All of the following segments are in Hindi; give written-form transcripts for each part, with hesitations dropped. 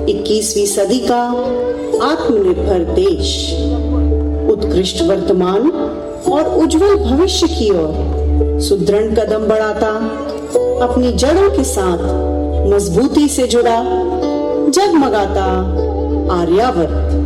21वीं सदी का आत्मनिर्भर देश उत्कृष्ट वर्तमान और उज्जवल भविष्य की ओर सुदृढ़ कदम बढ़ाता अपनी जड़ों के साथ मजबूती से जुड़ा जगमगाता आर्यावर्त।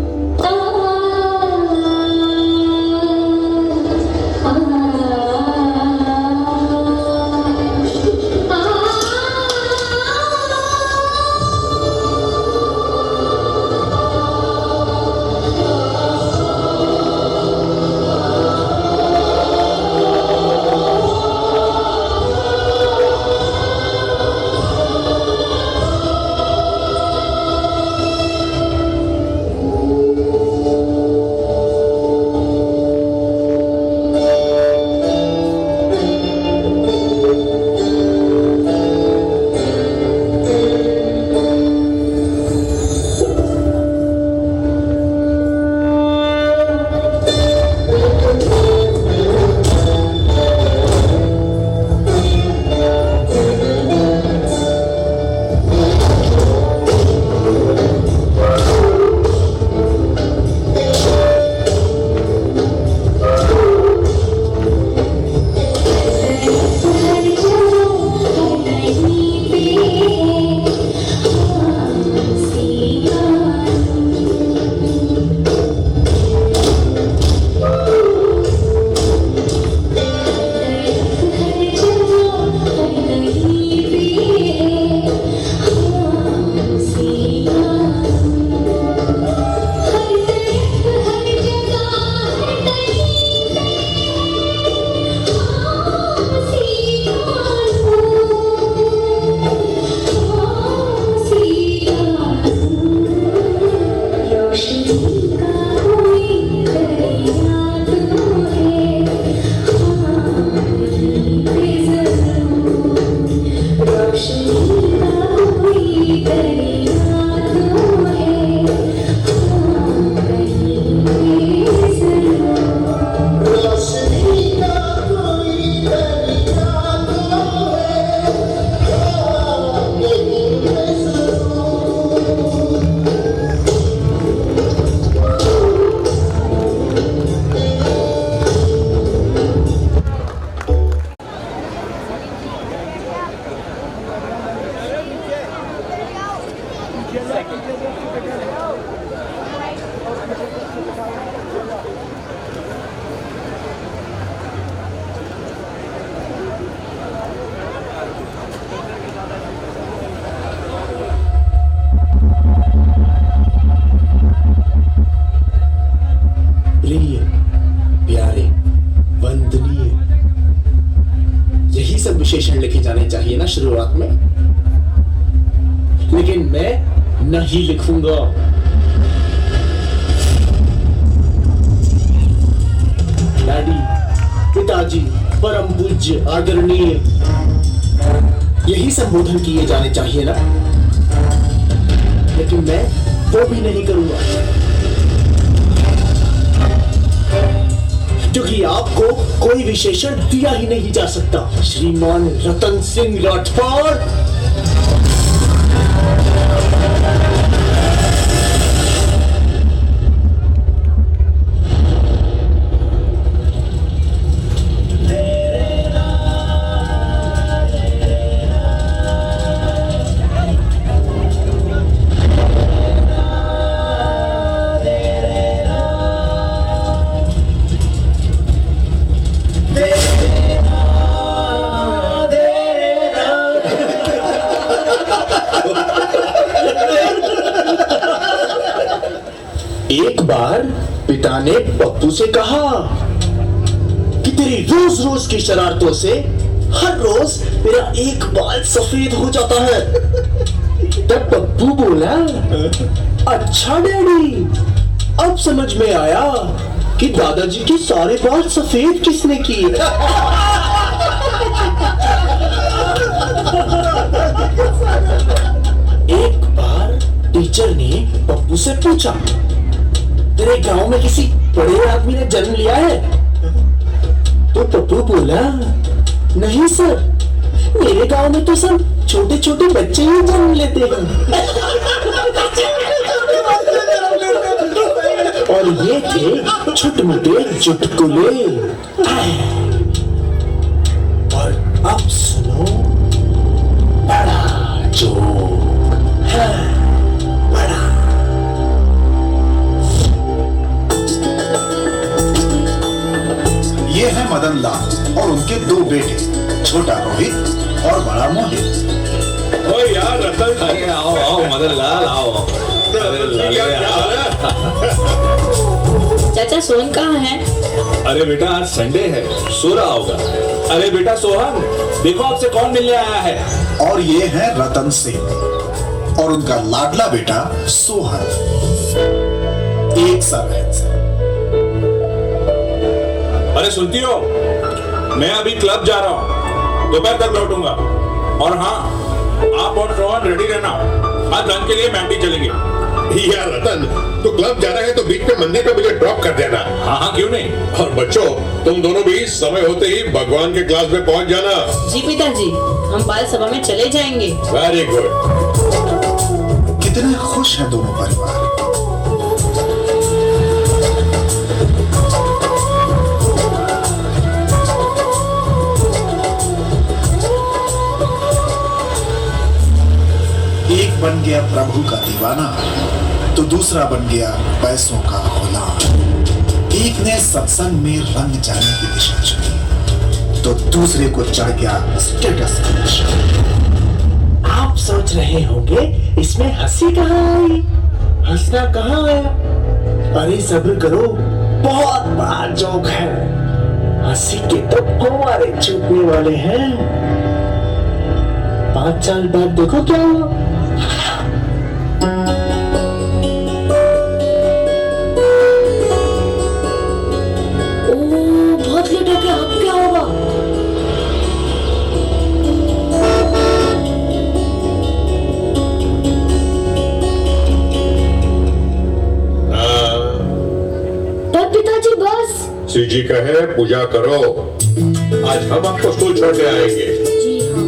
विशेषण लिखे जाने चाहिए ना शुरुआत में, लेकिन मैं नहीं लिखूंगा। डैडी, पिताजी, परम पूज्य, आदरणीय, यही संबोधन किए जाने चाहिए ना, लेकिन मैं वो भी नहीं करूंगा, क्योंकि आपको कोई विशेषण दिया ही नहीं जा सकता। श्रीमान रतन सिंह राठौर, एक बार पिता ने पप्पू से कहा कि तेरी रोज रोज की शरारतों से हर रोज मेरा एक बाल सफेद हो जाता है। तब पप्पू बोला, अच्छा डैडी, अब समझ में आया कि दादाजी के सारे बाल सफेद किसने किए। एक बार टीचर ने पप्पू से पूछा, तेरे गांव में किसी बड़े आदमी ने जन्म लिया है? तो पप्पू बोला, नहीं सर, मेरे गांव में तो सब छोटे छोटे बच्चे ही जन्म लेते हैं। छोटे-मोटे चुटकुले। और अब सुनो बड़ा जोक है, बड़ा। ये है मदन लाल और उनके दो बेटे, छोटा रोहित और बड़ा मोहित। ओ यार रतन, अरे आओ आओ मदन लाल आओ। अरे लाल, चाचा सोहन कहाँ है? अरे बेटा आज संडे है, सो रहा होगा। अरे बेटा सोहन, देखो आपसे कौन मिलने आया है। और ये है रतन सिंह और उनका लाडला बेटा सोहन। एक सा रहन से। अरे सुनती हो, मैं अभी क्लब जा रहा हूँ, दोपहर तक लौटूंगा। और हाँ, आप और सोहन रेडी रहना, आज लंच के लिए मैंडी चलेंगे। यार रतन, तू क्लब जा रहा है तो बीच में मंदिर पे मुझे ड्रॉप कर देना। हाँ हाँ क्यों नहीं। और बच्चों, तुम दोनों भी समय होते ही भगवान के क्लास में पहुंच जाना। जी पिताजी, हम बाल सभा में चले जाएंगे। Very good. कितने खुश हैं दोनों परिवार। एक बन गया प्रभु का दीवाना तो दूसरा बन गया पैसों का गुलाम। एक ने सत्संग में रंग जाने की दिशा चुनी तो दूसरे को चढ़ गया स्टेटस की दिशा। आप सोच रहे होंगे इसमें हंसी कहाँ आई, हंसना कहाँ आया। अरे सब्र करो, बहुत बड़ा जोक है। हंसी के तो हमारे छूटने वाले हैं। 5 साल बाद देखो क्या हुआ। बहुत लेट हो गया, अब क्या होगा? पर पिताजी बस। सीजी कहे पूजा करो, आज हम आपको स्कूल छोड़ने आएंगे। जी हाँ।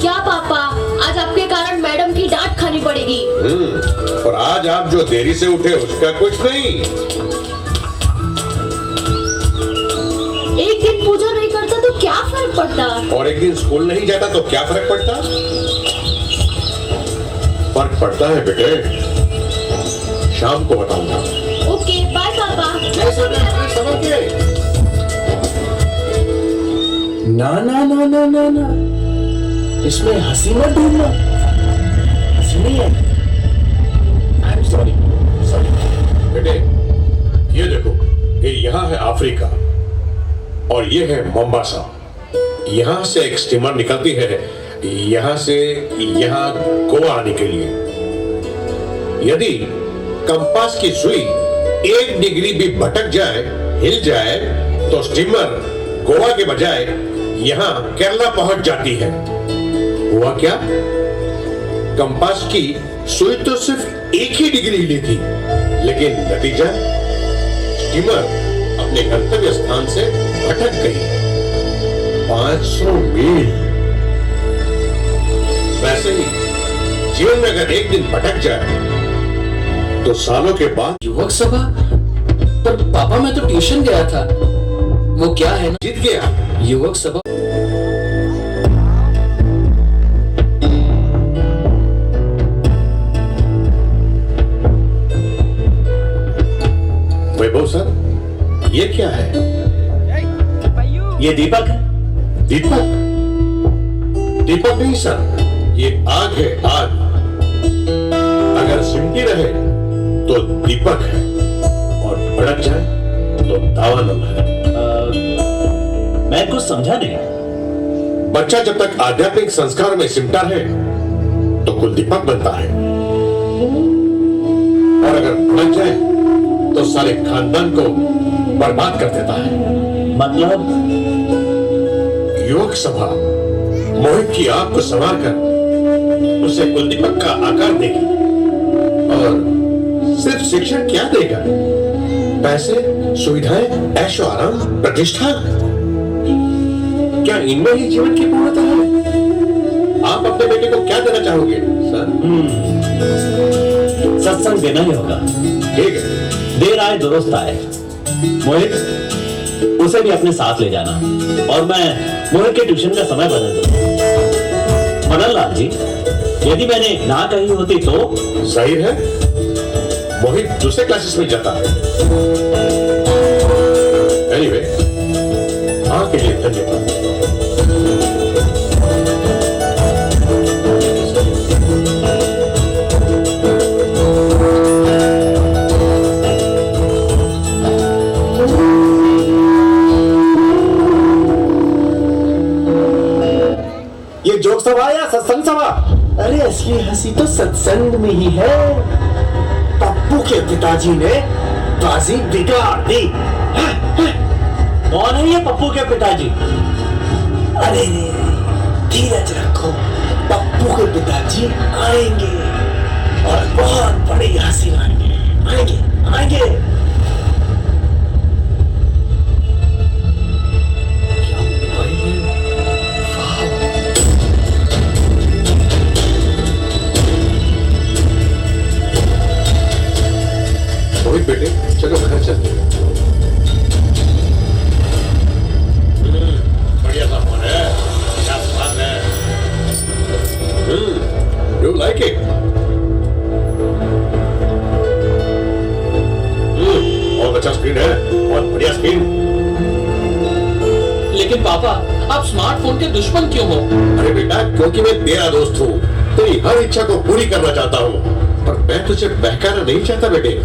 क्या पापा, आज आपके कारण मैडम की डांट खानी पड़ेगी। और आज आप जो देरी से उठे उसका कुछ नहीं। एक दिन पूजा नहीं करता तो क्या फर्क पड़ता? और एक दिन स्कूल नहीं जाता तो क्या फर्क पड़ता? फर्क पड़ता है बेटे, शाम को बताऊंगा। ओके बाय पापा। ना ना ना ना ना ना, इसमें हंसी मत ढूंढना। हंसी नहीं है। I am sorry. बेटे, ये देखो, ये यहाँ है अफ्रीका और ये है मोम्बासा। यहाँ से एक स्टीमर निकलती है, यहाँ से यहाँ गोवा आने के लिए। यदि कंपास की सुई 1 डिग्री भी भटक जाए, हिल जाए, तो स्टीमर गोवा के बजाय यहाँ केरला पहुंच जाती है। हुआ क्या? कंपास की सुई तो सिर्फ 1 ही डिग्री हिली थी, लेकिन नतीजा, स्टीमर अपने गंतव्य स्थान से भटक गई 500 मील। वैसे ही जीवन में अगर एक दिन भटक जाए तो सालों के बाद युवक सभा? पर पापा मैं तो ट्यूशन गया था। वो क्या है ना, जीत गया। युवक सभा। वैभव सर, ये क्या है? ये दीपक है। दीपक? दीपक नहीं सर, ये आग है, आग। अगर सिमटी रहे तो दीपक है और भड़क जाए तो दावानल है। मैं कुछ समझा नहीं। बच्चा जब तक आध्यात्मिक संस्कार में सिमटा है तो कुल दीपक बनता है, और अगर भड़क जाए तो सारे खानदान को बर्बाद कर देता है। मतलब युवक सभा मोहित की आग को संवार कर उसे कुलदीपक का आकार देगी, और सिर्फ शिक्षण क्या देगा? पैसे, सुविधाएं, ऐशो आराम, प्रतिष्ठा। क्या इनमें ही जीवन की पूर्णता है? आप अपने बेटे को क्या देना चाहोगे सर? सत्संग देना ही होगा। ठीक है। देर आए दुरुस्त आए। मोहित, उसे भी अपने साथ ले जाना और मैं मोहित के ट्यूशन का समय बदल दूंगा। मदन लाल जी, यदि मैंने ना कही होती तो? जाहिर है मोहित दूसरे क्लासेस में जाता है। एनीवे, हाँ के लिए धन्यवाद। ये जोक सभा या सत्संग सभा? अरे असली हंसी तो सत्संग में ही है। पप्पू के पिताजी ने बाजी बिगाड़ दी। कौन है ये पप्पू के पिताजी? अरे धीरज रखो, पप्पू के पिताजी आएंगे और बहुत बड़ी हंसी लाएंगे। आएंगे आएंगे। मोहित बेटे, चलो घर चलते हैं। बढ़िया सा फोन है, क्या बात है। You like it? बहुत अच्छा स्क्रीन है, बहुत बढ़िया स्क्रीन। लेकिन पापा, आप स्मार्टफोन के दुश्मन क्यों हो? अरे बेटा, क्योंकि मैं तेरा दोस्त हूँ, तेरी हर इच्छा को पूरी करना चाहता हूँ, पर मैं तुझे बहकाना नहीं चाहता बेटे।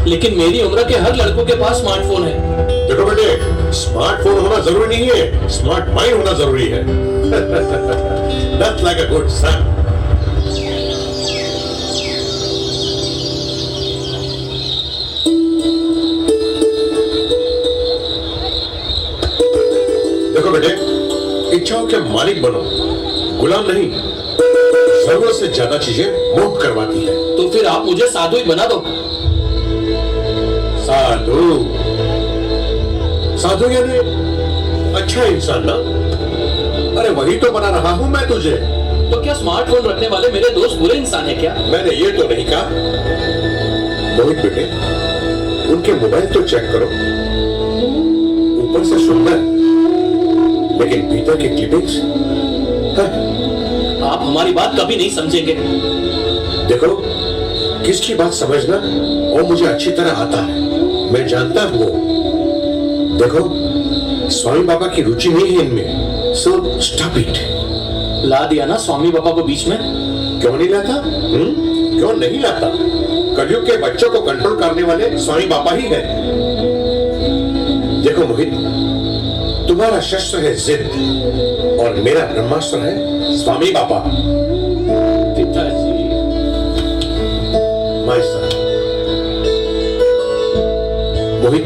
लेकिन मेरी उम्र के हर लड़कों के पास स्मार्टफोन है। देखो बेटे, स्मार्टफोन होना जरूरी नहीं है, स्मार्ट माइंड होना जरूरी है। That's like a good son. देखो बेटे, इच्छाओं के मालिक बनो, गुलाम नहीं। जरूरत से ज्यादा चीजें मोह करवाती है। तो फिर आप मुझे साधु ही बना दो। साधु? साधु यानी अच्छा इंसान ना? अरे वही तो बना रहा हूं मैं तुझे। तो क्या स्मार्टफोन रखने वाले मेरे दोस्त बुरे इंसान है क्या? मैंने ये तो नहीं कहा। मोहित बेटे, उनके मोबाइल तो चेक करो, ऊपर से सुंदर, लेकिन भीतर की क्लिपिंग्स। आप हमारी बात कभी नहीं समझेंगे। देखो, किसकी बात समझना और मुझे अच्छी तरह आता है, मैं जानता हूं वो। देखो, स्वामी बाबा की रुचि नहीं है इनमें, सो स्टॉप इट। ला दिया ना स्वामी बाबा को बीच में। क्यों नहीं लाता? क्यों नहीं लाता? कलयुग के बच्चों को कंट्रोल करने वाले स्वामी बाबा ही है। देखो मोहित, तुम्हारा शस्त्र है जिद और मेरा ब्रह्मास्त्र है स्वामी बाबा। पिताजी, माय सन। मोहित,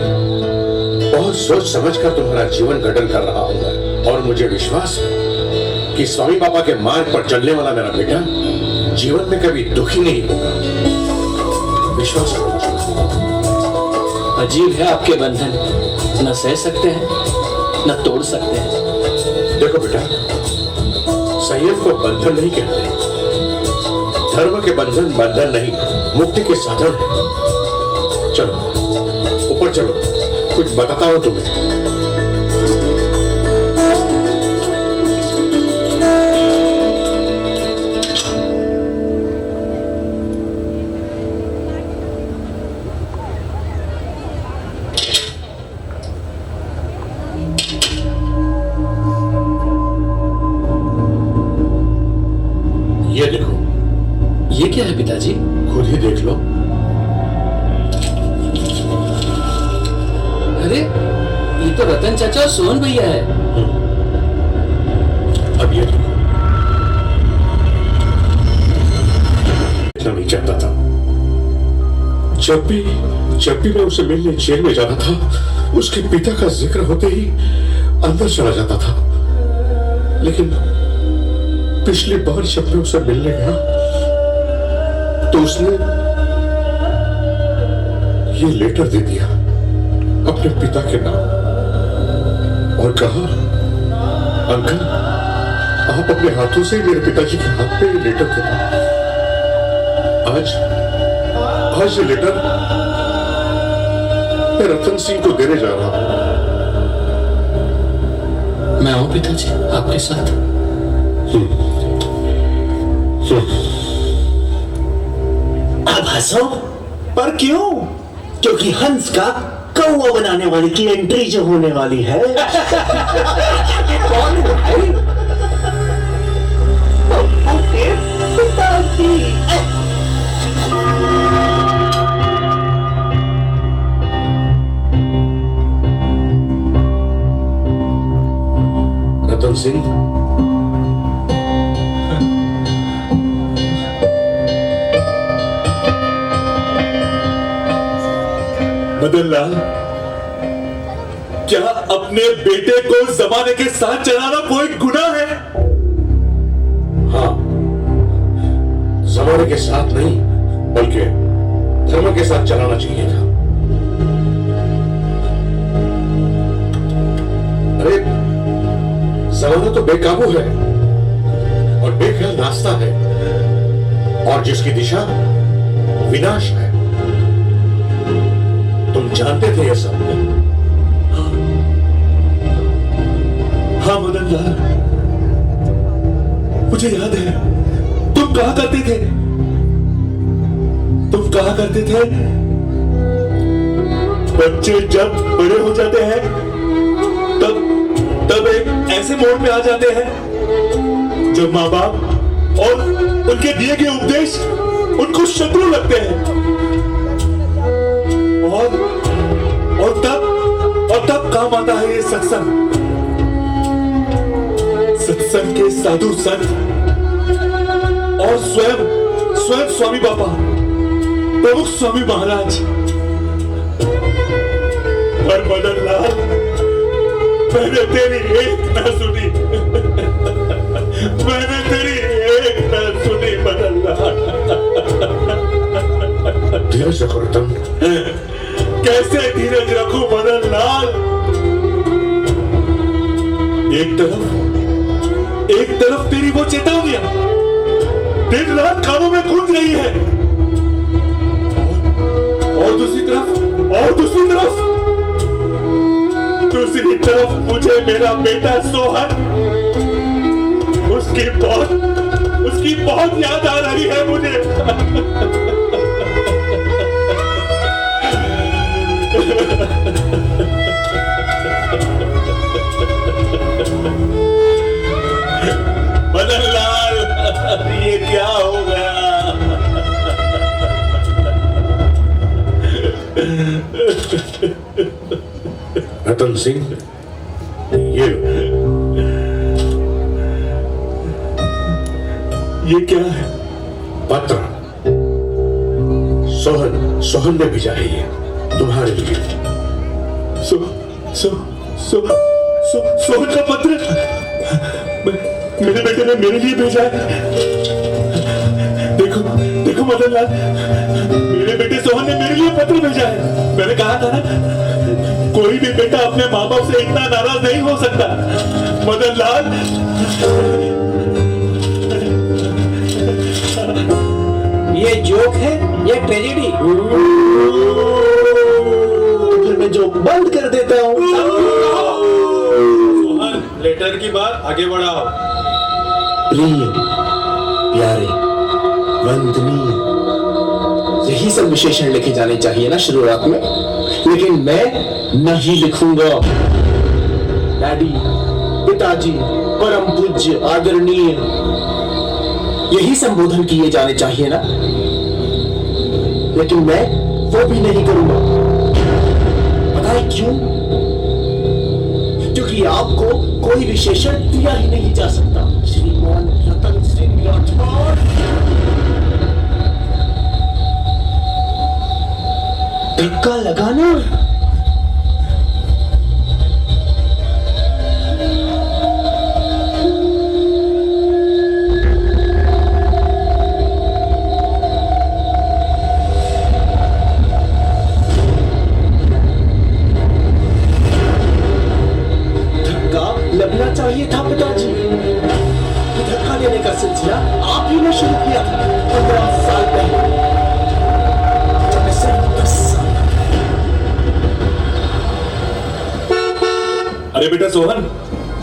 बहुत सोच समझकर तुम्हारा जीवन गठन कर रहा हूं मैं, और मुझे विश्वास है कि स्वामी बाबा के मार्ग पर चलने वाला मेरा बेटा जीवन में कभी दुखी नहीं होगा। विश्वास करो। अजीब है आपके बंधन, न सह सकते हैं न तोड़ सकते हैं। देखो बेटा, संयम को बंधन नहीं कहते, धर्म के बंधन बंधन नहीं, मुक्ति के साधन है। चलो ऊपर चलो, कुछ बताता हूं तुम्हें। ये देखो। ये क्या है पिताजी? खुद ही देख लो। अरे, ये तो रतन चाचा और सोहन भैया है। अब ये देखो। इतना नहीं चाहता था। जब भी मैं उसे मिलने जेल में जाता था, उसके पिता का जिक्र होते ही अंदर चला जाता था। लेकिन पिछली बार जब मैं उसे मिलने गया तो उसने ये लेटर दे दिया अपने पिता के नाम, और कहा, अंकल आप अपने हाथों से मेरे पिताजी के हाथ पे लेटर देना। आज ये लेटर मैं रतन सिंह को देने जा रहा हूं। मैं आऊं पिताजी आपके साथ? अब हंसो, पर क्यों? क्योंकि हंस का कौवा बनाने वाले की एंट्री जो होने वाली है। कौन है भाई? आपके पिताजी। रतन सिंह, मदन लाल, क्या अपने बेटे को जमाने के साथ चलाना कोई गुनाह है? हाँ, जमाने के साथ नहीं बल्कि धर्म के साथ चलाना चाहिए था। अरे जमाना तो बेकाबू है और बेख्याल रास्ता है, और जिसकी दिशा विनाश है। तुम जानते थे ये सब? हाँ मदन लाल, मुझे याद है। तुम कहा करते थे बच्चे जब बड़े हो जाते हैं तब एक ऐसे मोड़ में आ जाते हैं जब माँ बाप और उनके दिए गए उपदेश उनको शत्रु लगते हैं। और तब काम आता है ये सत्संग के साधु संत और स्वयं स्वामी बाबा, प्रमुख स्वामी महाराज। पर मदन लाल, मैंने तेरी एक न सुनी। मैंने तेरी एक न सुनी मदन लाल। धीरज रखो रतन। कैसे धीरज रखूं मदन लाल? एक तरफ तेरी वो चेतावनियां दिन रात कानों में गूंज रही है, और दूसरी तरफ मुझे मेरा बेटा सोहन, उसकी बहुत याद आ रही है मुझे। मदन लाल, ये क्या हो गया? रतन सिंह, ये क्या है? पत्र सोहन ने भेजा है, ये तुम्हारे लिए। सोहन का पत्र मेरे बेटे ने मेरे लिए भेजा है। देखो मदन लाल, मेरे बेटे सोहन ने मेरे लिए पत्र भेजा है। मैंने कहा था ना, कोई भी बेटा अपने माँ बाप से इतना नाराज नहीं हो सकता। मदन लाल, ये जोक है या ट्रेजेडी? फिर मैं जोक बंद कर देता हूँ। सोहन, लेटर की बात आगे बढ़ाओ। प्रिय, प्यारे, वंदनीय, यही सब विशेषण लिखे जाने चाहिए ना शुरुआत में, लेकिन मैं नहीं लिखूंगा। डैडी, पिताजी, परम पूज्य, आदरणीय, यही संबोधन किए जाने चाहिए ना, लेकिन मैं वो भी नहीं करूंगा। पता है क्यों? क्योंकि आपको कोई विशेषण दिया ही नहीं जा सकता। श्रीमान रतन सिंह राठौर, धक्का लगाना। अरे बेटा सोहन,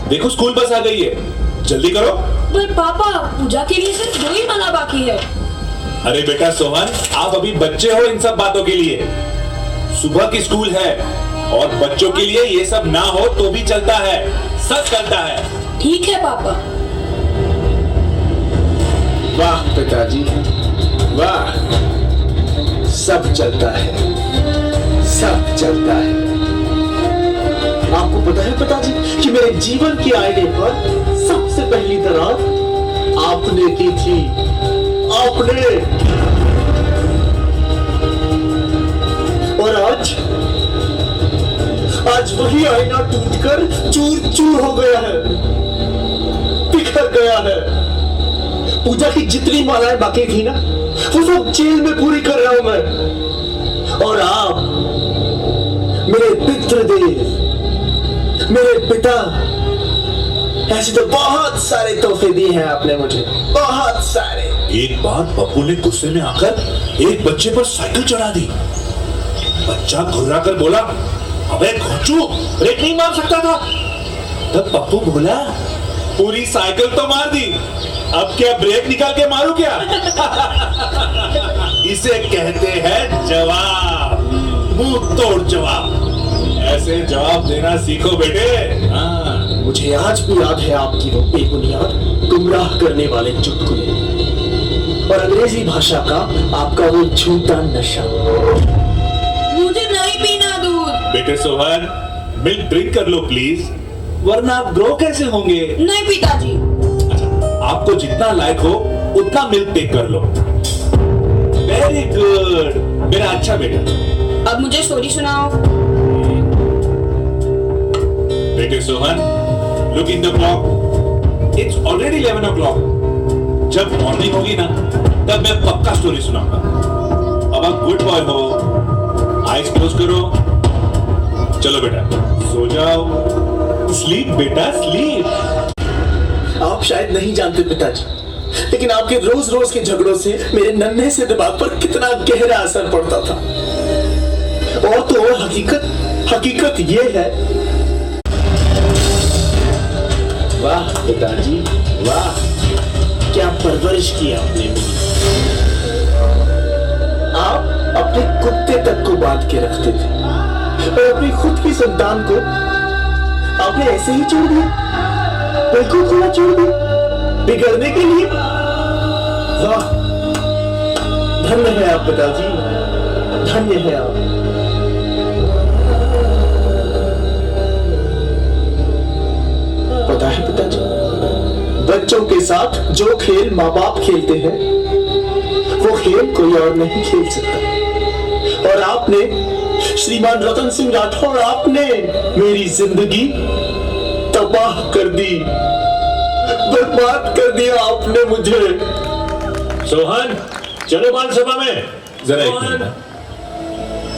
देखो स्कूल बस आ गई है, जल्दी करो। पर पापा, पूजा के लिए सिर्फ 2 ही माला बाकी है। अरे बेटा सोहन, आप अभी बच्चे हो इन सब बातों के लिए। सुबह की स्कूल है और बच्चों के लिए ये सब ना हो तो भी चलता है, सब चलता है। ठीक है पापा। वाह पिताजी, वाह, सब चलता है, सब चलता है। आपको पता है पिताजी कि मेरे जीवन के आईने पर सबसे पहली दरार आपने की थी, आपने। और आज वही आईना टूटकर चूर चूर हो गया है, बिखर गया है। पूजा की जितनी मालाएं बाकी थी ना, वो सब जेल में पूरी कर रहा हूं मैं। और आप मेरे पितृदेव, मेरे पिता, ऐसे तो बहुत सारे तोहफे दिए हैं आपने मुझे, बहुत सारे। एक बार पप्पू ने गुस्से में आकर एक बच्चे पर साइकिल चढ़ा दी। बच्चा घुर्रा कर बोला, अबे घोंचू, ब्रेक नहीं मार सकता था। तब पप्पू बोला, पूरी साइकिल तो मार दी, अब क्या ब्रेक निकाल के मारू क्या? इसे कहते हैं जवाब, मुंह तोड़ जवाब। ऐसे जवाब देना सीखो बेटे। हाँ। मुझे आज भी याद है आपकी वो बेबुनियाद गुमराह करने वाले चुटकुले और अंग्रेजी भाषा का आपका वो झूठा नशा। मुझे नहीं पीना दूध। बेटे सोहन, मिल्क ड्रिंक कर लो प्लीज, वरना आप ग्रो कैसे होंगे? नहीं पिताजी। आपको जितना लायक हो उतना मिल्क टेक कर लो। वेरी गुड, मेरा अच्छा बेटा। अब मुझे स्टोरी सुनाओ। बेटे Sohan, look in the clock, it's already 11 o'clock। जब मॉर्निंग होगी ना, तब मैं पक्का स्टोरी सुनाऊंगा। अब आप गुड बॉय हो, आईज क्लोज करो। चलो बेटा, सो जाओ। स्लीप बेटा, स्लीप। आप शायद नहीं जानते पिताजी, लेकिन आपके रोज रोज के झगड़ों से मेरे नन्हे से दिमाग पर कितना गहरा असर पड़ता था। और तो और हकीकत ये है। वाह पिताजी, वाह, क्या परवरिश की आपने मेरी। आप अपने कुत्ते तक को बांध के रखते थे और अपनी खुद की संतान को आपने ऐसे ही छोड़ दिया, बिल्कुल खुला छोड़ दिया, बिगड़ने के लिए। वाह, धन्य है आप पिताजी, धन्य है आप। पता है पिताजी, बच्चों के साथ जो खेल माँ बाप खेलते हैं, वो खेल कोई और नहीं खेल सकता। और आपने, श्रीमान रतन सिंह राठौर, आपने मेरी जिंदगी तबाह कर दी, बर्बाद कर दिया आपने मुझे। सोहन, चलो बाल सभा में। जरा एक मिनट।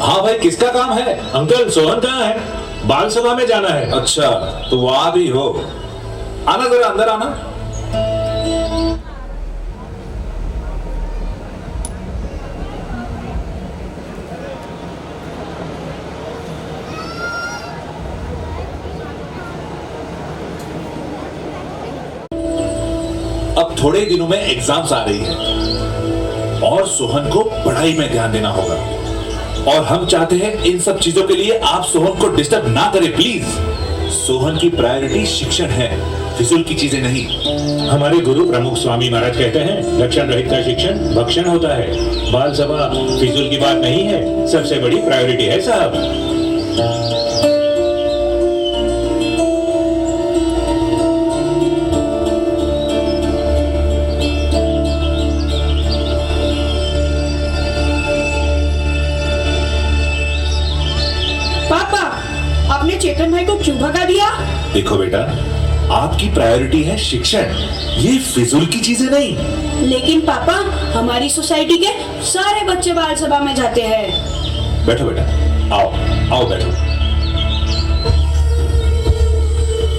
हाँ भाई, किसका काम है? अंकल, सोहन कहाँ है? बाल सभा में जाना है। अच्छा, तो वो आ भी हो। आना जरा, अंदर आना। अब थोड़े दिनों में एग्जाम्स आ रही है और सोहन को पढ़ाई में ध्यान देना होगा। और हम चाहते हैं इन सब चीजों के लिए आप सोहन को डिस्टर्ब ना करें प्लीज। सोहन की प्रायोरिटी शिक्षण है, फिजूल की चीजें नहीं। हमारे गुरु प्रमुख स्वामी महाराज कहते हैं, लक्षण रहित का शिक्षण भक्षण होता है। बाल सभा फिजूल की बात नहीं है, सबसे बड़ी प्रायोरिटी है साहब। आपने चेतन भाई को क्यों भगा दिया? देखो बेटा, आपकी प्रायोरिटी है शिक्षण, ये फिजूल की चीजें नहीं। लेकिन पापा, हमारी सोसाइटी के सारे बच्चे बाल सभा में जाते हैं। बैठो बेटा, आओ आओ बैठो।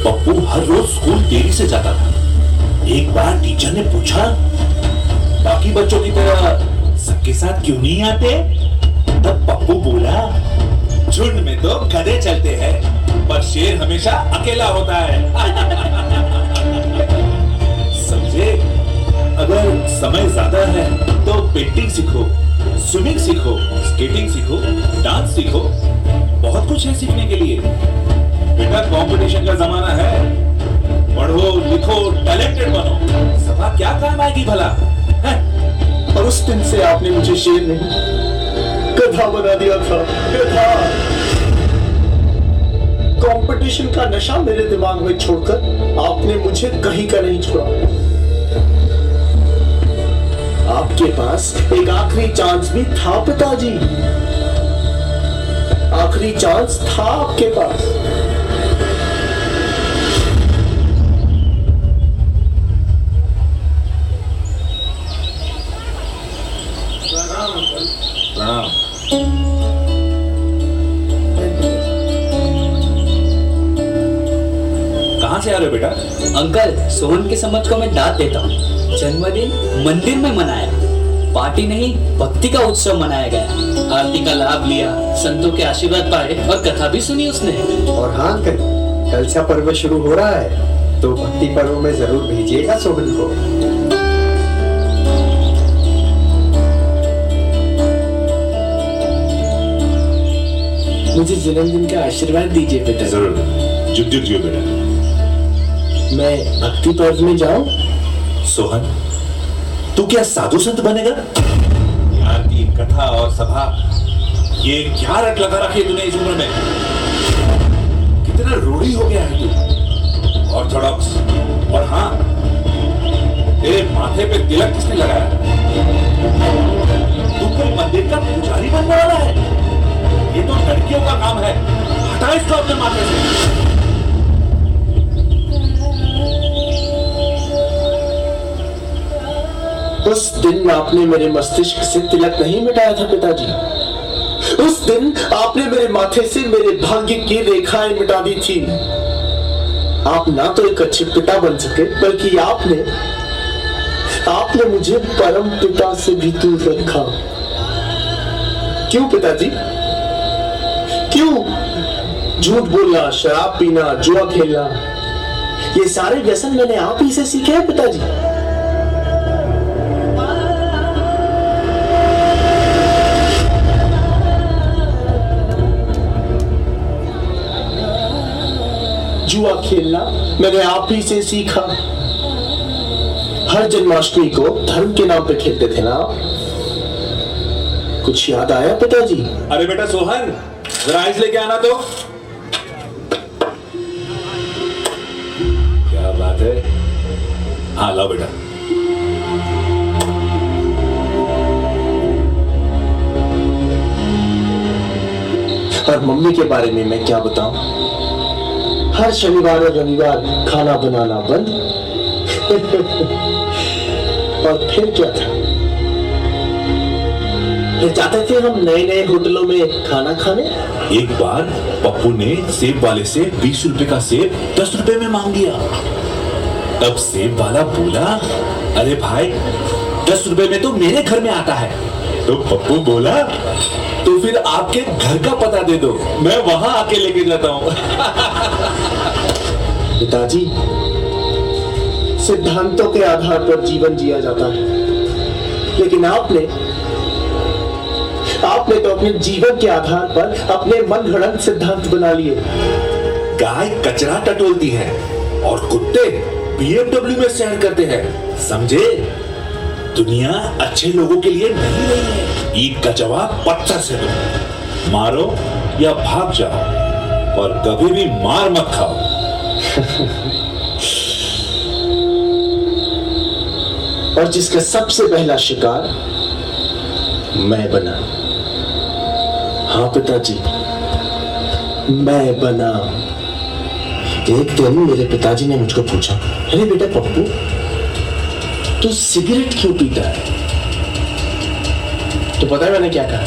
पप्पू हर रोज स्कूल देरी से जाता था। एक बार टीचर ने पूछा, बाकी बच्चों की तरह सबके साथ क्यों नहीं आते? तब पप्पू बोला, झुंड में तो गधे चलते हैं, पर शेर हमेशा अकेला होता है। समझे? अगर समय ज्यादा है तो पेंटिंग सीखो, स्विमिंग सीखो, स्केटिंग सीखो, डांस सीखो, बहुत कुछ है सीखने के लिए। बेटा कंपटीशन का जमाना है, पढ़ो लिखो टैलेंटेड बनो, सभा क्या काम आएगी भला है? और उस दिन से आपने मुझे शेर नहीं गधा बना दिया था। गधा। कंपटीशन का नशा मेरे दिमाग में छोड़कर आपने मुझे कहीं का नहीं छोड़ा। आपके पास एक आखिरी चांस भी था पिताजी, आखिरी चांस था आपके पास। प्रणाम। कहाँ से आ रहे हो बेटा? अंकल, सोहन की समझ को मैं दाद देता हूँ। जन्मदिन मंदिर में मनाया, पार्टी नहीं भक्ति का उत्सव मनाया गया। आरती का लाभ लिया, संतों के आशीर्वाद पाए और कथा भी सुनी उसने। और हाँ अंकल, कलसा पर्व शुरू हो रहा है तो भक्ति पर्व में जरूर भेजिएगा सोहन को। मुझे जन्मदिन का आशीर्वाद दीजिए पिता। जरूर, जुग जुग जियो बेटा। मैं भक्ति पर्व में जाऊं? सोहन, तू क्या साधु संत बनेगा? आरती, कथा और सभा, ये क्या रट लगा रखी तूने इस उम्र में? कितना रूढ़ी हो गया है तू। ऑर्थोडॉक्स। और हाँ, तेरे माथे पे तिलक किसने लगाया? तू कोई मंदिर का पुजारी बनने वाला है? ये तो लड़कियों का काम है, हटा इसको अपने माथे से। उस दिन आपने मेरे मस्तिष्क से तिलक नहीं मिटाया था पिताजी। उस दिन आपने मेरे माथे से मेरे भाग्य की रेखाएं मिटा दी थी। आप ना तो एक अच्छे पिता बन सके, बल्कि आपने मुझे परम पिता से भी दूर रखा। क्यों पिताजी? क्यों? झूठ बोलना, शराब पीना, जुआ खेलना, ये सारे व्यसन मैंने आप ही से सीखे हैं पिताजी। जुआ खेलना मैंने आप ही से सीखा। हर जन्माष्टमी को धर्म के नाम पे खेलते थे ना। कुछ याद आया पिताजी? अरे बेटा सोहन, जरा आइस लेके आना तो। क्या बात है? हाँ लाओ बेटा। और मम्मी के बारे में मैं क्या बताऊं? हर शनिवार और रविवार खाना बनाना बंद। और फिर क्या था? जाते थे हम नए नए होटलों में खाना खाने। एक बार पप्पू ने सेब वाले से 20 रुपए का सेब 10 रुपए में मांग लिया। तब सेब वाला बोला, अरे भाई 10 रुपए में तो मेरे घर में आता है। तो पप्पू बोला, तो फिर आपके घर का पता दे दो, मैं वहां आके लेके जाता हूं। पिताजी, सिद्धांतों के आधार पर जीवन जिया जाता है, लेकिन आपने तो अपने जीवन के आधार पर अपने मन घड़ंत सिद्धांत बना लिए। गाय कचरा टटोलती है और कुत्ते BMW में सैर करते हैं, समझे? दुनिया अच्छे लोगों के लिए नहीं रही है। ईद का जवाब पत्थर से दो, मारो या भाग जाओ, और कभी भी मार मत खाओ। और जिसका सबसे पहला शिकार मैं बना। हाँ पिताजी, मैं बना। एक दिन मेरे पिताजी ने मुझको पूछा, अरे बेटा पप्पू, तू सिगरेट क्यों पीता है? तो पता है मैंने क्या कहा?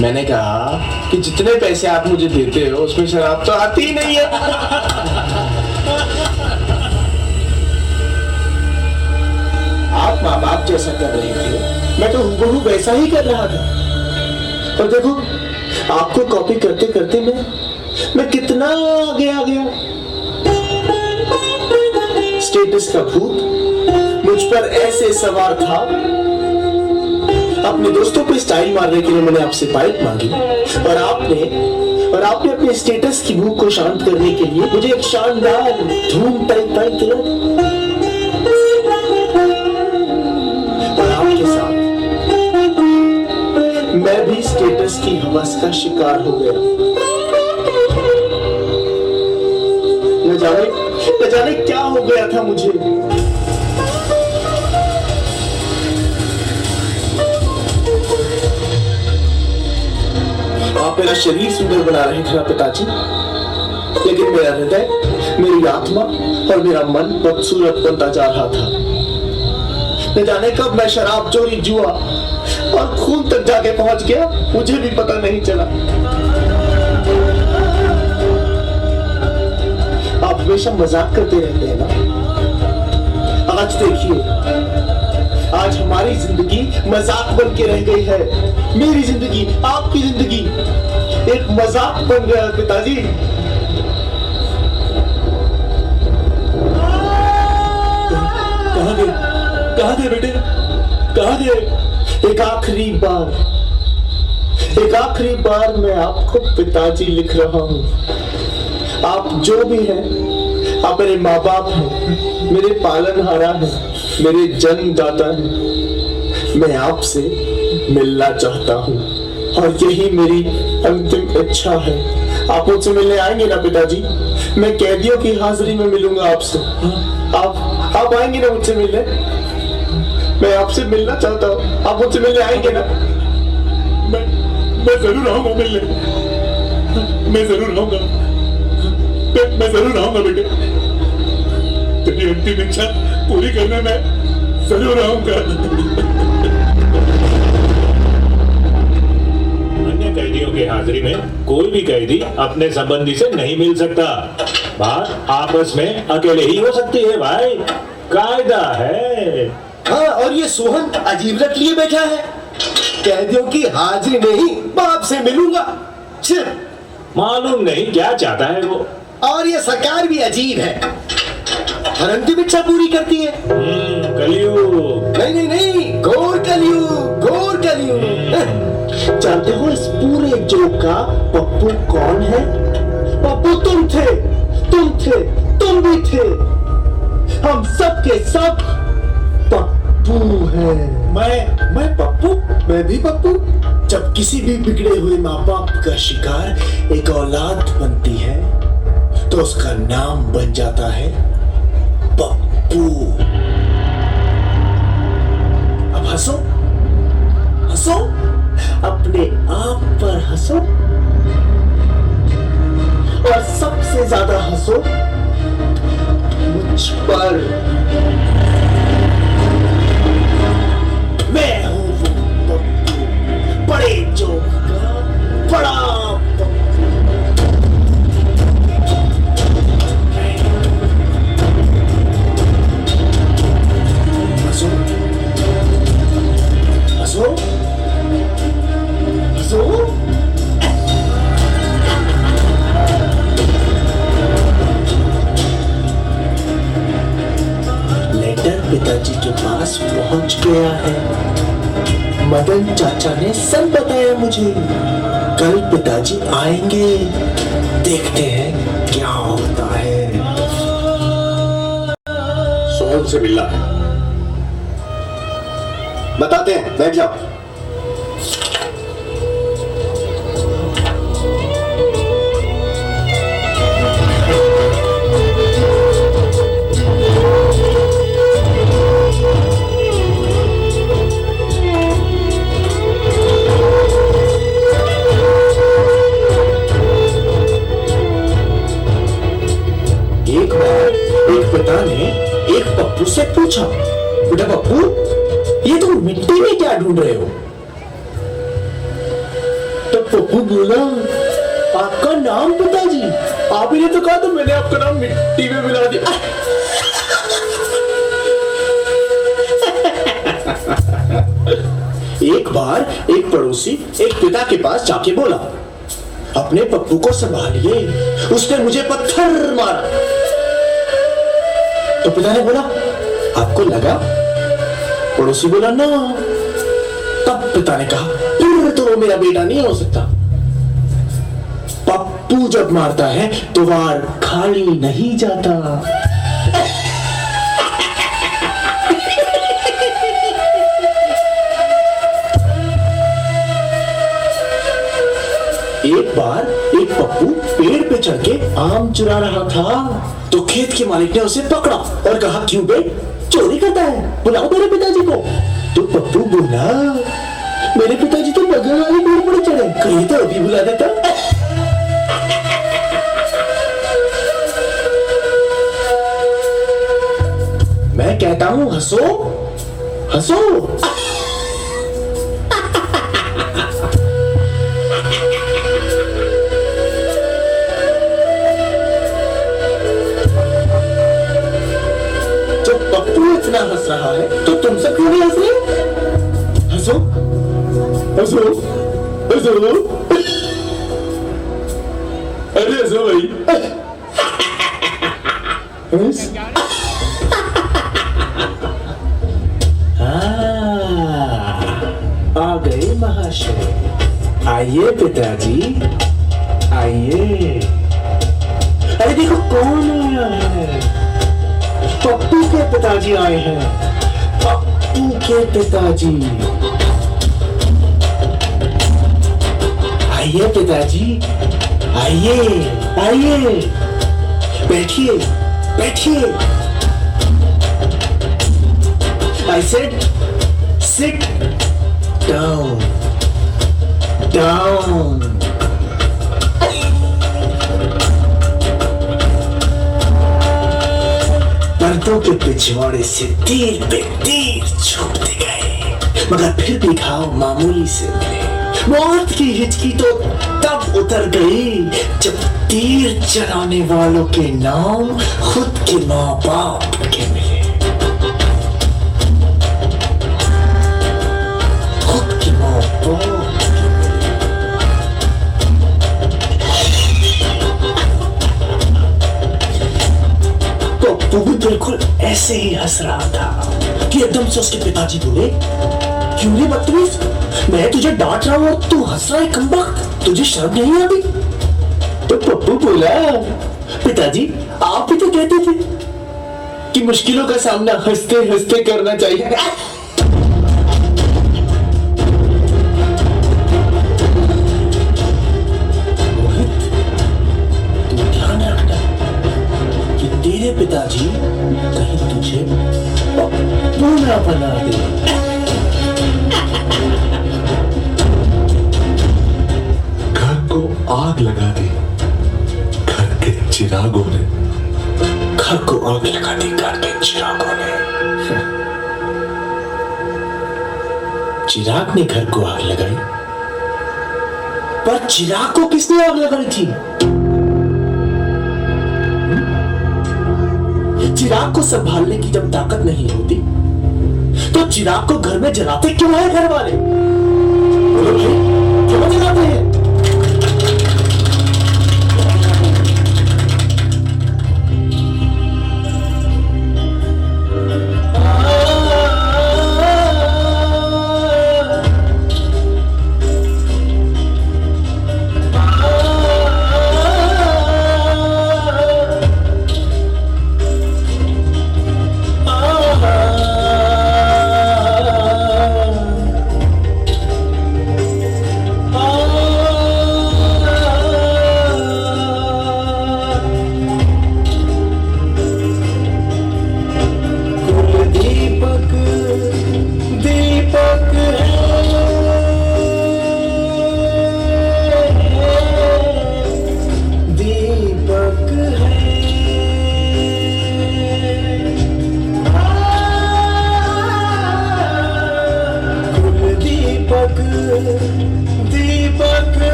मैंने कहा कि जितने पैसे आप मुझे देते हो उसमें शराब तो आती ही नहीं है। आप माँ बाप जैसा कर रहे थे, मैं तो हूबहू वैसा ही कर रहा था। और देखो, आपको कॉपी करते करते मैं कितना कितना आगे आ गया। स्टेटस का भूत मुझ पर ऐसे सवार था। अपने दोस्तों को स्टाइल मारने के लिए मैंने आपसे बाइक मांगी और आपने अपने स्टेटस की भूख को शांत करने के लिए मुझे एक शानदार धूम टाइप बाइक दिला। और आपके साथ मैं भी स्टेटस की हवस का शिकार हो गया। न जाने क्या हो गया था मुझे। आप मेरा शरीर सुंदर बना रहे थे ना पिताजी, लेकिन मेरा हृदय, मेरी आत्मा और मेरा मन बदसूरत बनता जा रहा था। न जाने कब मैं शराब, चोरी, जुआ और खून तक जाके पहुंच गया, मुझे भी पता नहीं चला। आप हमेशा मजाक करते रहते हैं ना। आज देखिए, आज हमारी जिंदगी मजाक बन के रह गई है। मेरी जिंदगी, आपकी जिंदगी एक मजाक बन गया है पिताजी। कहाँ गए बेटे, कहाँ गए? एक आखिरी बार मैं आपको पिताजी लिख रहा हूँ। आप जो भी हैं, आप मेरे माँ बाप हैं, मेरे पालनहारा हैं, मेरे जन्मदाता हैं। मैं आपसे मिलना चाहता हूँ और यही मेरी अंतिम इच्छा है। आप मुझसे मिलने आएंगे ना पिताजी? मैं कैदियों की हाजिरी में मिलूंगा आपसे। आप आएंगे ना मुझसे मिलने? मैं आपसे मिलना चाहता हूँ। आप मुझसे मिलने आएंगे ना? मैं जरूर आऊंगा मिलने। मैं जरूर आऊंगा बेटे। तेरी अंतिम इच्छा पूरी करने में जरूर आऊंगा। अन्य कैदियों की हाजिरी में कोई भी कैदी अपने संबंधी से नहीं मिल सकता। बात आपस में अकेले ही हो सकती है भाई, कायदा है। हाँ, और ये सोहन अजीब रट लिए बैठा है। कैदियों की हाजिरी में ही बाप से मिलूंगा। मालूम नहीं क्या चाहता है वो। और ये सरकार भी अजीब है, हर अंतिम इच्छा पूरी करती है। कलयुग। नहीं, घोर कलयुग। जानते हो इस पूरे जोक का पप्पू कौन है? पप्पू तुम थे, तुम भी थे। हम सब के सब पप्पू हैं। मैं पप्पू, मैं भी पप्पू। जब किसी भी बिगड़े हुए माँ बाप का शिकार एक औलाद बनती है तो उसका नाम बन जाता है पप्पू। अब हंसो, अपने आप पर हंसो और सबसे ज्यादा हंसो मुझ पर। मैं हूं वो पप्पू, बड़े जोक का बड़ा लेटर पिताजी के पास पहुंच गया है। मदन चाचा ने सब बताया मुझे। कल पिताजी आएंगे, देखते हैं क्या होता है। सोहन से मिलना है। बताते हैं, बैठ जाओ। एक बार एक पिता ने एक पप्पू से पूछा, बेटा पप्पू, ये तुम मिट्टी में क्या ढूंढ रहे हो? तो पप्पू बोला, आपका नाम पिताजी? आप ही ने तो कहा, तो मैंने आपका नाम मिट्टी में मिला दिया। एक बार एक पड़ोसी एक पिता के पास जाके बोला, अपने पप्पू को संभालिए, उसने मुझे पत्थर मारा। तो पिता ने बोला आपको लगा? पड़ोसी बोला ना। तब पिता ने कहा फिर तो वो मेरा बेटा नहीं हो सकता। पप्पू जब मारता है तो वार खाली नहीं जाता। एक बार एक पप्पू पेड़ पे चढ़ के आम चुरा रहा था, तो खेत के मालिक ने उसे पकड़ा और कहा क्यों बे, चोरी करता है, बुलाओ मेरे पिताजी को। तो पप्पू बोला मेरे पिताजी तो बगल वाले पेड़ पर चढ़े, कहीं तो अभी बुला देता। मैं कहता हूं हंसो हंसो। जब पप्पू इतना हंस रहा है तो तुम सब क्यों नहीं हंस रहे? हंसो हंसो हंसो। अरे हंसो भाई। हंस। आ गए महाशय। आइए पिताजी आइए। अरे देखो कौन आया है। पप्पू के पिताजी आए हैं। पप्पू के पिताजी। आइए पिताजी आइए आइए। बैठिए बैठिए। I said sit down down। पर्दों के पिछवाड़े से तीर पे तीर छूटते गए, मगर फिर भी घाव मामूली से मिले। मौत की हिचकी तो तब उतर गई जब तीर चलाने वालों के नाम खुद के माँ बाप के मिले। खुद के माँ बाप। पप्पू भी बिल्कुल ऐसे ही हंस रहा था कि एकदम से उसके पिताजी बोले क्यों रे बदतमीज, मैं तुझे डांट रहा हूं और तू हंस रहा है कमबख्त, तुझे शर्म नहीं आती? तो पप्पू बोला पिताजी आप ही तो कहते थे कि मुश्किलों का सामना हंसते हंसते करना चाहिए। मोहित तू ध्यान रखना कि तेरे पिताजी कहीं तुझे पप्पू ना बना दे। आग लगा दी घर के चिरागों ने। घर को आग लगा दी घर के चिरागों ने। चिराग ने घर को आग लगाई, पर चिराग को किसने आग लगाई थी? चिराग को संभालने की जब ताकत नहीं होती तो चिराग को घर में जलाते क्यों है घर वाले? बोलो भाई क्यों जलाते हैं?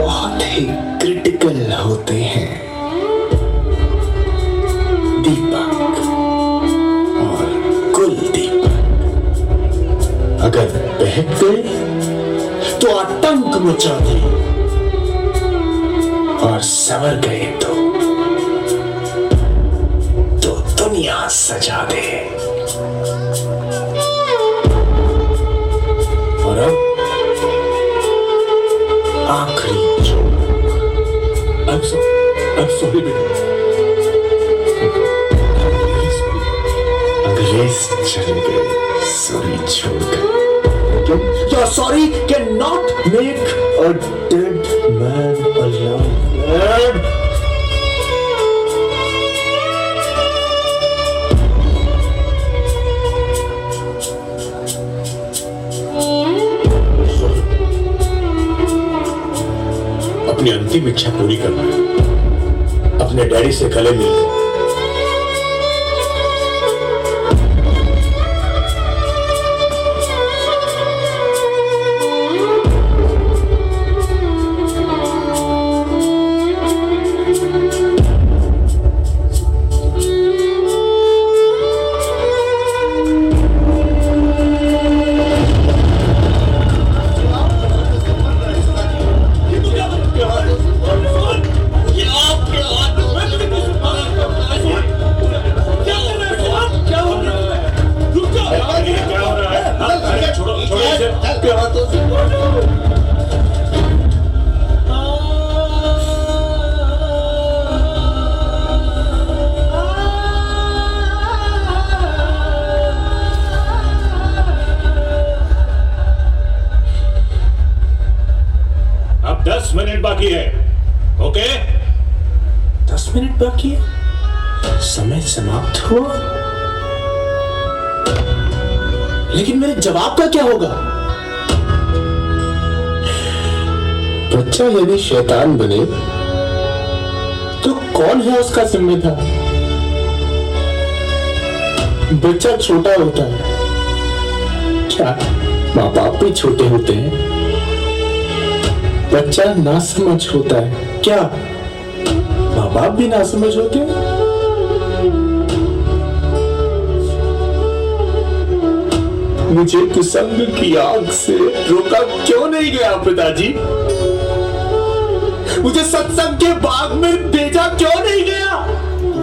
बहुत ही क्रिटिकल होते हैं। दीपक और कुलदीपक अगर बहक गए तो आतंक मचा दे, और संवर गए तो दुनिया सजा दे। और अब आखिरी जोक। I'm sorry बेटा। अंग्रेज चले गए सॉरी छोड़कर। Your sorry cannot make a dead man alive. अपनी अंतिम इच्छा पूरी करना है, अपने डैडी से गले मिलना। अब 10 मिनट बाकी है। ओके 10 मिनट बाकी है, समय समाप्त हुआ। लेकिन मेरे जवाब का क्या होगा? बच्चा यदि शैतान बने तो कौन है उसका जिम्मेदार? बच्चा छोटा होता है, क्या माँ बाप भी छोटे होते हैं? बच्चा नासमझ होता है, क्या माँ बाप भी नासमझ होते हैं? मुझे कुसंग की आग से रोका क्यों नहीं गया पिताजी? मुझे सत्संग के बाग में भेजा क्यों नहीं गया?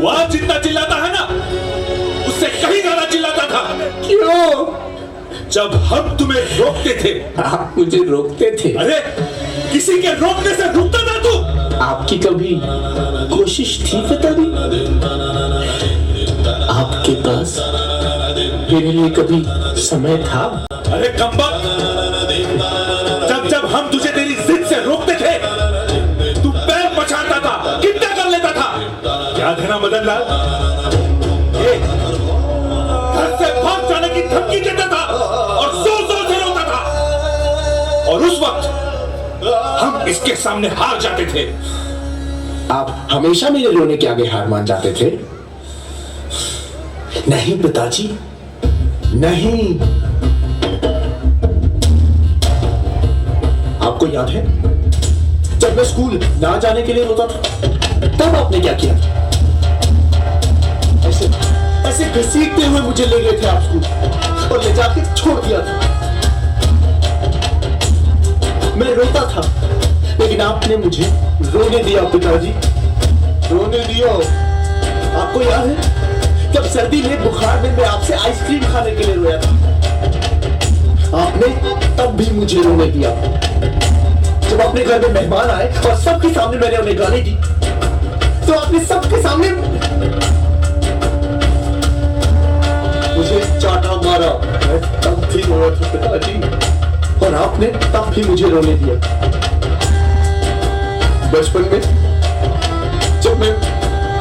वह जितना चिल्लाता है ना, उससे कहीं ज्यादा चिल्लाता था। क्यों? जब हम तुम्हें रोकते थे। आप मुझे रोकते थे? अरे किसी के रोकने से रुकता था तू? आपकी कभी कोशिश थी पिताजी? आपके पास मेरे लिए कभी समय था? अरे कम्बक, जब हम तुझे तेरी जिद से रोकते थे, तू पैर पछाड़ता था, कितना कर लेता था। याद है ना मदन लाल? घर से भाग जाने की धमकी देता था और जोर जोर से रोता था, और उस वक्त हम इसके सामने हार जाते थे। आप हमेशा मेरे रोने के आगे हार मान जाते थे? नहीं पिताजी, नहीं। आपको याद है जब मैं स्कूल ना जाने के लिए रोता था, तब आपने क्या किया? ऐसे ऐसे घसीटते हुए मुझे ले गए थे आप स्कूल और ले जाके छोड़ दिया था। मैं रोता था, लेकिन आपने मुझे रोने दिया पिताजी, रोने दिया। आपको याद है जब सर्दी में बुखार में मैं आपसे आइसक्रीम खाने के लिए रोया था, आपने तब भी मुझे रोने दिया। जब अपने घर में मेहमान आए और सबके सामने मैंने उन्हें गाली दी, तो आपने सबके सामने मुझे चाटा मारा। मैं तब भी रोया था पिताजी, और आपने तब भी मुझे रोने दिया। बचपन में जब मैं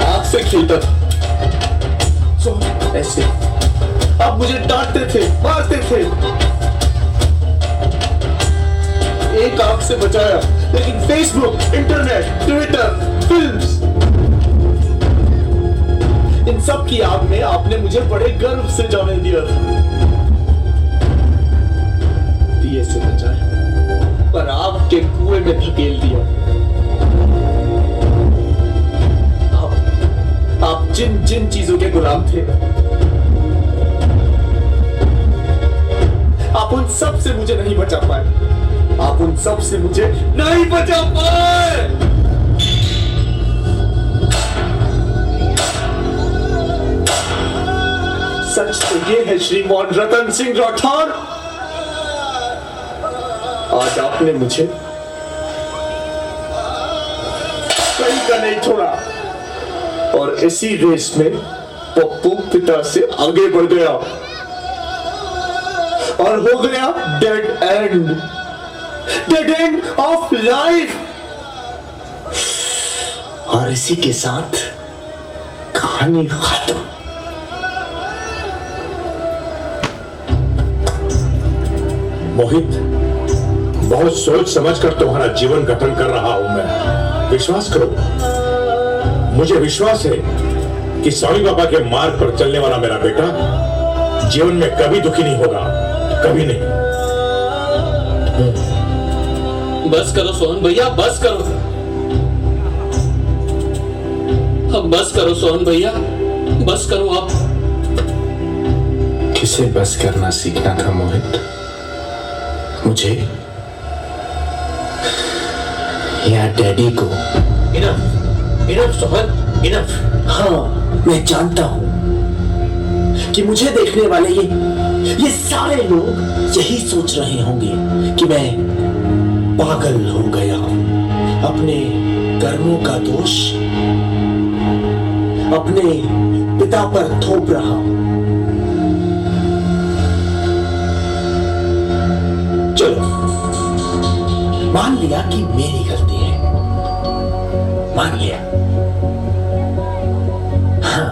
आग से खेलता था, तो ऐसे आप मुझे डांटते थे, मारते थे। एक आग से बचाया, लेकिन फेसबुक, इंटरनेट, ट्विटर, फिल्म्स, इन सब की आग में आपने मुझे बड़े गर्व से जाने दिया था। दिए से बचाया, पर आपके कुएं में धकेल दिया। थे। आप उन सब से मुझे नहीं बचा पाए, आप उन सब से मुझे नहीं बचा पाए। सच तो ये है श्रीमान रतन सिंह राठौर, आज आपने मुझे कहीं का नहीं छोड़ा और इसी रेस में पप्पू पिता से आगे बढ़ गया और हो गया डेड एंड ऑफ लाइफ। और इसी के साथ कहानी खत्म। मोहित, बहुत सोच समझकर तुम्हारा जीवन गठन कर रहा हूं मैं। विश्वास करो, मुझे विश्वास है कि स्वामी बाबा के मार्ग पर चलने वाला मेरा बेटा जीवन में कभी दुखी नहीं होगा, कभी नहीं। बस करो सोहन भैया, बस करो। अब बस करो सोहन भैया, बस करो आप। किसे बस करना सीखना था मोहित? मुझे या डैडी को? Enough Sohan, enough. हाँ, मैं जानता हूं कि मुझे देखने वाले ये सारे लोग यही सोच रहे होंगे कि मैं पागल हो गया हूं। अपने कर्मों का दोष अपने पिता पर थोप रहा हूं। चलो, मान लिया कि मेरी गलती है, मान लिया। हाँ,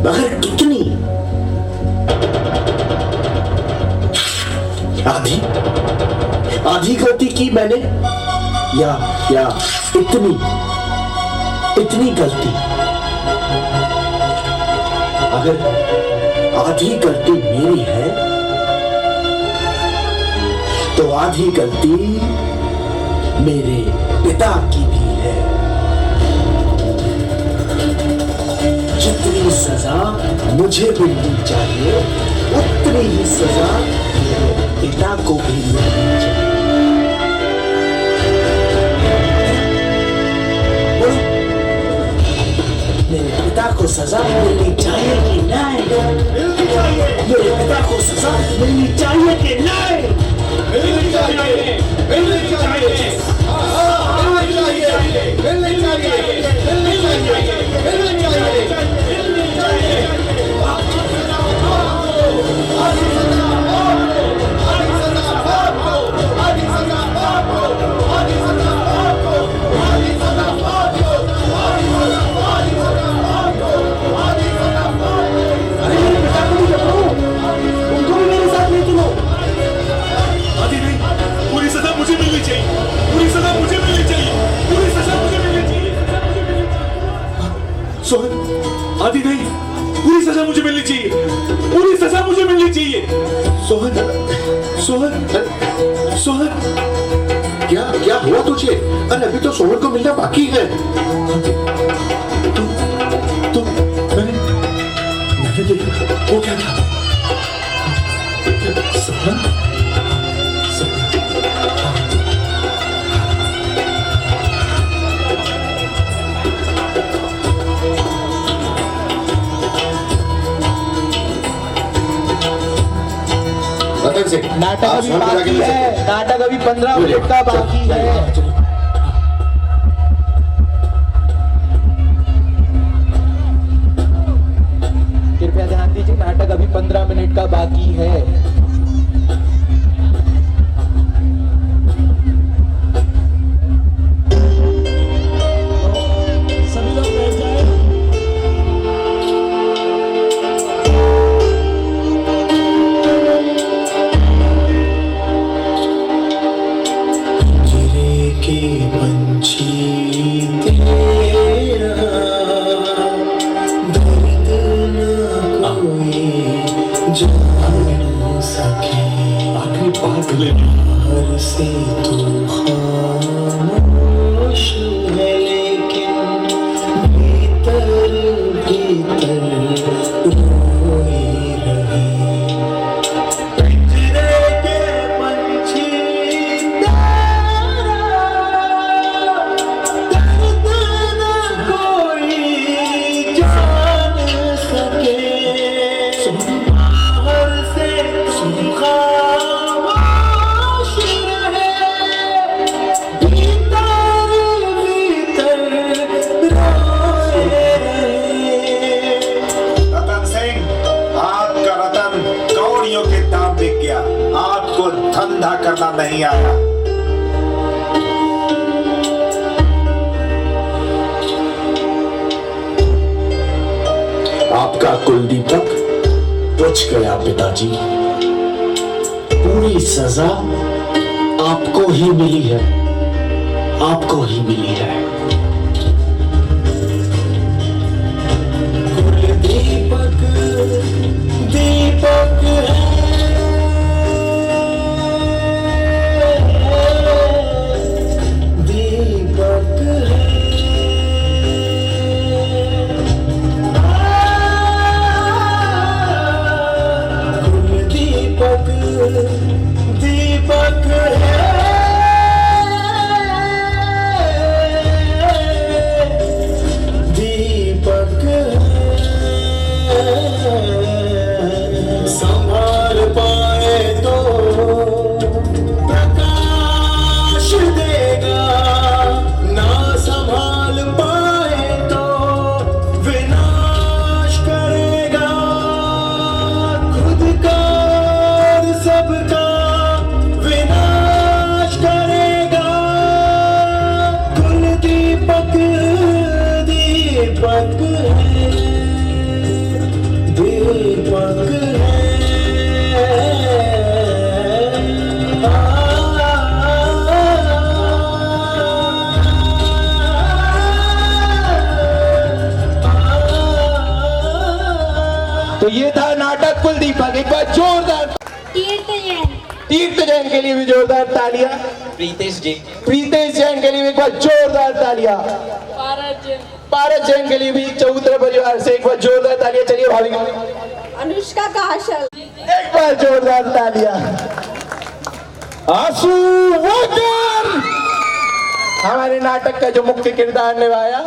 मगर कितनी? आधी गलती की मैंने या इतनी गलती? अगर आधी गलती मेरी है तो आधी गलती मेरे पिता की भी है। जितनी सजा मुझे मिलनी चाहिए उतनी ही सजा मेरे पिता को भी मिलनी चाहिए। मेरे पिता को सजा मिलनी चाहिए कि नहीं? मेरे पिता को सजा मिलनी चाहिए कि नहीं? मिलनी चाहिए, मिलनी चाहिए, मिलनी चाहिए, मिलनी चाहिए, मिलनी चाहिए, मिलनी चाहिए, मिलनी चाहिए। सोहन, आदि नहीं, पूरी सजा मुझे मिलनी चाहिए, पूरी सजा मुझे मिलनी चाहिए। सोहन, सोहन, सोहन, क्या हुआ तुझे? अरे अभी तो सोहन को मिलना बाकी है। तो मैंने देखा वो क्या था? सोहन, नाटक अभी बाकी है, नाटक अभी 15 मिनट का बाकी है। कृपया ध्यान दीजिए, नाटक अभी 15 मिनट का बाकी है। सभी लोग बैठ जाएं। लेकिन भीतर भीतर नहीं आया। आपका कुलदीपक बच गया पिताजी। पूरी सजा आपको ही मिली है, आपको ही मिली है। कुलदीपक दीपक दीपक दीपक दीपक संभाल पाए तो प्रकाश देगा, ना संभाल पाए तो विनाश करेगा। खुद का और सबका विनाश करेगा। कुलदीपक दीपक है, दीपक है। तो ये था नाटक कुलदीपक। एक बार जोरदार तीर्थ जैन के लिए भी जोरदार तालियां। प्रीतेश जी, प्रीतेश जैन के लिए भी एक बार जोरदार तालियां। पारस जैन के लिए भी चौधरी परिवार से एक बार जोरदार तालियां। चलिए भाभी अनुष्का का हासिल। एक बार जोरदार तालियां। आंसू वोकर हमारे नाटक का जो मुख्य किरदार निभाया